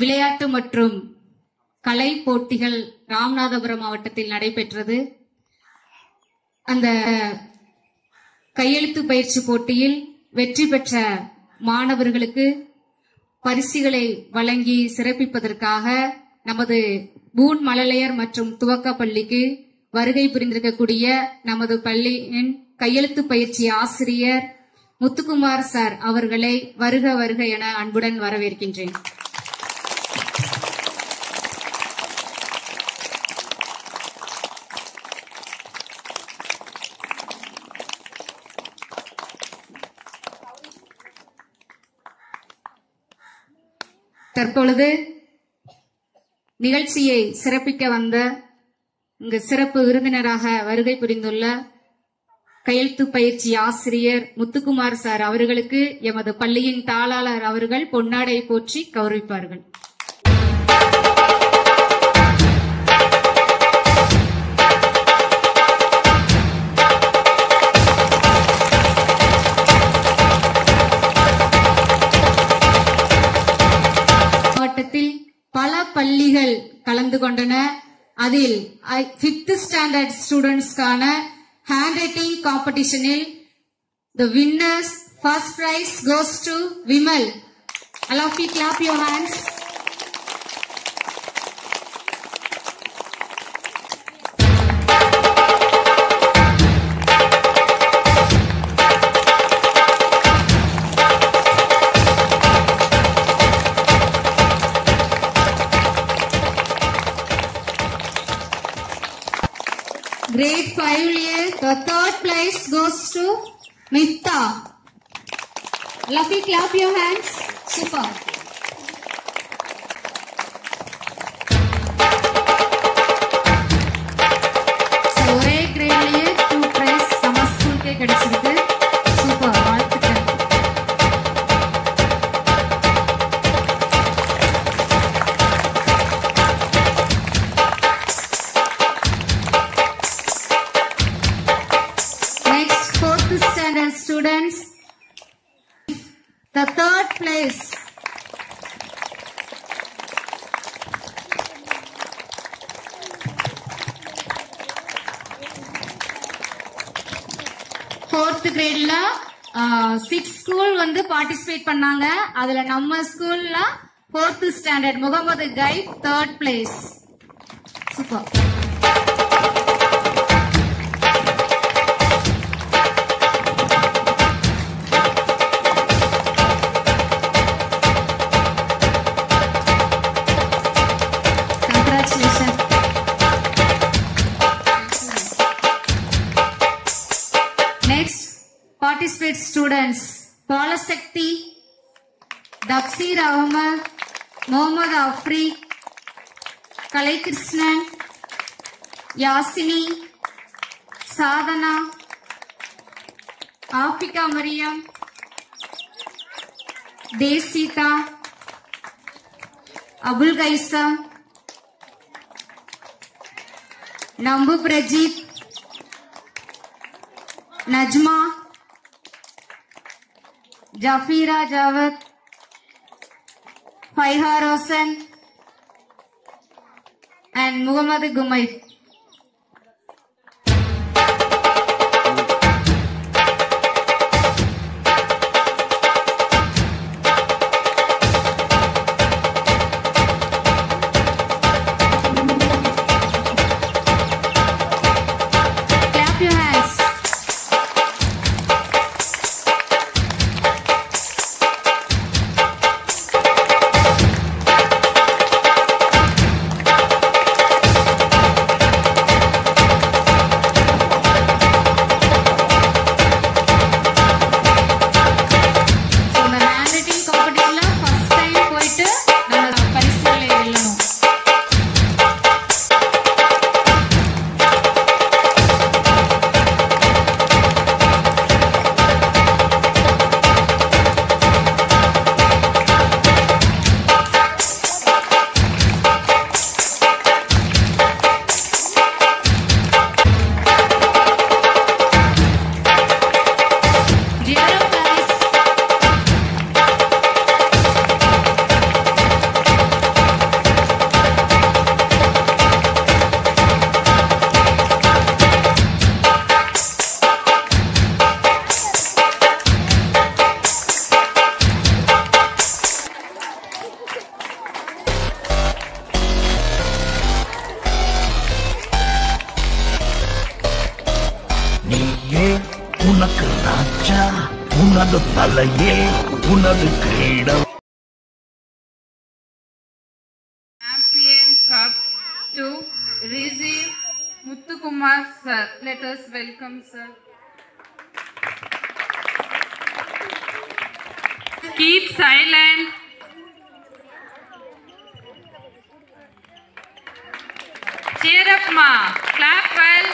விளையாட்டு மற்றும் கலை போட்டிகள் ராமநாதபுரம் மாவட்டத்தில் நடைபெற்றது. அந்த கையெழுத்து பயிற்சி போட்டியில் வெற்றி பெற்ற மாணவர்களுக்கு பரிசுகளை வழங்கி சிறப்பிப்பதற்காக நமது பூன் மழலையர் மற்றும் துவக்க பள்ளிக்கு வருகை புரிந்திருக்கக்கூடிய நமது பள்ளியின் கையெழுத்து பயிற்சி ஆசிரியர் முத்துக்குமார் சார் அவர்களை வருக வருக என அன்புடன் வரவேற்கின்றேன். தற்பொழுது நிகழ்ச்சியை சிறப்பிக்க வந்த இங்கு சிறப்பு விருந்தினராக வருகை புரிந்துள்ள கையெழுத்து பயிற்சி ஆசிரியர் முத்துக்குமார் சார் அவர்களுக்கு எமது பள்ளியின் தாளாளர் அவர்கள் பொன்னாடை போற்றி கௌரவிப்பார்கள். மாவட்டத்தில் பல பள்ளிகள் கலந்து கொண்டன. அதில் 5th ஸ்டாண்டர்ட் ஸ்டூடெண்ட்ஸ்க்கான ஹேண்ட் ரைட்டிங் காம்படிஷனில் the winners first prize goes to Vimal. All of you clap your hands. Grade 5 year, the 3rd place goes to Mifta. Lucky, clap your hands. Super. So, ஒரே கிரேட்லயே 2 prize நம்ம ஸ்கூலுக்கே கிடைச்சிருக்கு. Super, வாழ்த்துக்கள். Students, the 3rd place. Fourth grade la 6 school வந்து participate பண்ணாங்க. அதுல நம்ம ஸ்கூல்ல 4th standard முகமது கைப் 3rd place. Super. Participate students Palasakti, Dapsir Ahmad, Mohammad Afri, Kalai Krishnan, Yasini, Sadhana, Afika Mariam, Desita, Abul Gaisa, Nambu Prajit, Najma, Jafira Jawad, Faiha Rosen, and Muhammad Gumay. Clap your hands. ராஜா உனது தலையே உனது கிரீடம். Champion Cup to receive Muthukumar sir. Let us welcome sir. Keep silent. Cheer up ma. Clap well.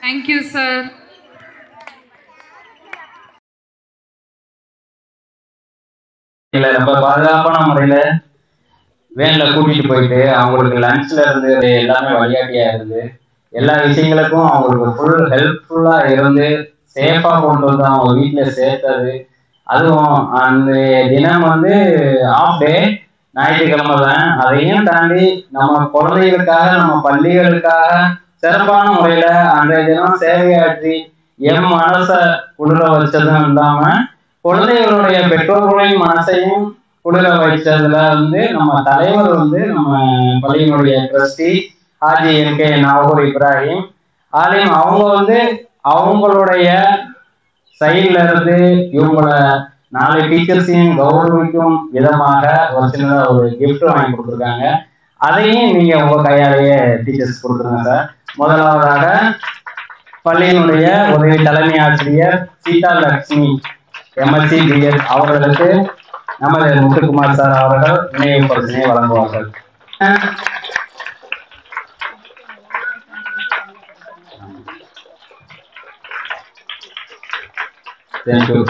Thank you sir. ரொம்ப பாதுகாப்பான முறையில வேன்ல கூட்டிட்டு போயிட்டு அவங்களுக்கு லஞ்ச்ல இருந்து எல்லாமே வழிகாட்டியா இருந்து எல்லா விஷயங்களுக்கும் அவங்களுக்கு ஃபுல் ஹெல்ப்ஃபுல்லா இருந்து சேஃபா கொண்டு வந்து அவங்க வீட்டுல சேர்த்தது. அதுவும் அந்த தினம் வந்து ஆஃப் டே ஞாயிற்றுக்கிழமை தான். அதையும் தாண்டி நம்ம குழந்தைகளுக்காக நம்ம பள்ளிகளுக்காக சிறப்பான முறையில அன்றைய தினம் சேவையாற்றி எம் மனசை குளிர வச்சதும் இல்லாம குழந்தைகளுடைய பெற்றோர்களின் மனசையும் குளிர வைச்சதுல வந்து நம்ம தலைவர் வந்து நம்ம பள்ளியினுடைய ட்ரஸ்டி ஹாஜி என்கே நாகூர் இப்ராஹிம் ஆலிம் அவங்க வந்து அவங்களுடைய சைட்ல இருந்து இவங்கள 4 டீச்சர்ஸையும் கௌரவிக்கும் விதமாக ஒரு சின்ன ஒரு கிஃப்ட் வாங்கி கொடுத்துருக்காங்க. அதையும் நீங்க உங்க கையாலேயே டீச்சர்ஸ் கொடுத்துருங்க சார். முதலாவதாக பள்ளியினுடைய உதவி தலைமை ஆசிரியர் சீதா லட்சுமி MSc BEd அவர்களுக்கு நமது முத்துக்குமார் சார் அவர்கள் நினைவு பரிசினை வழங்குவார்கள்.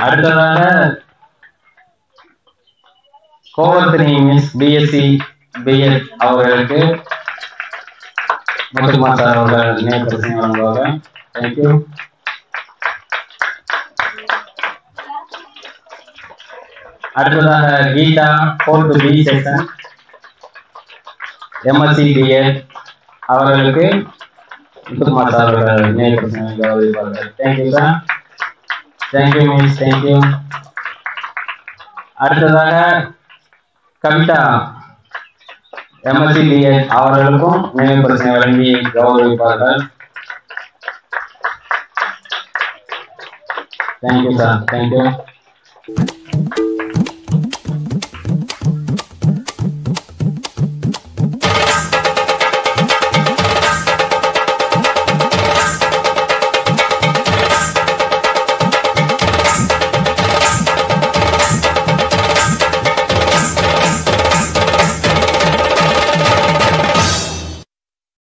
அடுத்ததாக கோவர்த்தனி மிஸ் BSc BEd அவர்களுக்கு முத்துக்குமார் சார் அவர்கள் நினைவு பரிசினை வழங்குவார்கள். தேங்க்யூ. அடுத்ததாக Geetha 4th B section MSc BEd அவர்களுக்கு முத்துக்குமார் சார் அவர்கள் நினைவு பரிசினை கௌரவிப்பார்கள். Thank you sir. Thank you miss. Thank you. அடுத்ததாக கவிதா MSc BEd அவர்களுக்கும் நினைவு பரிசினை வழங்கி கௌரவிப்பார்கள். Thank you sir. தேங்க்யூ.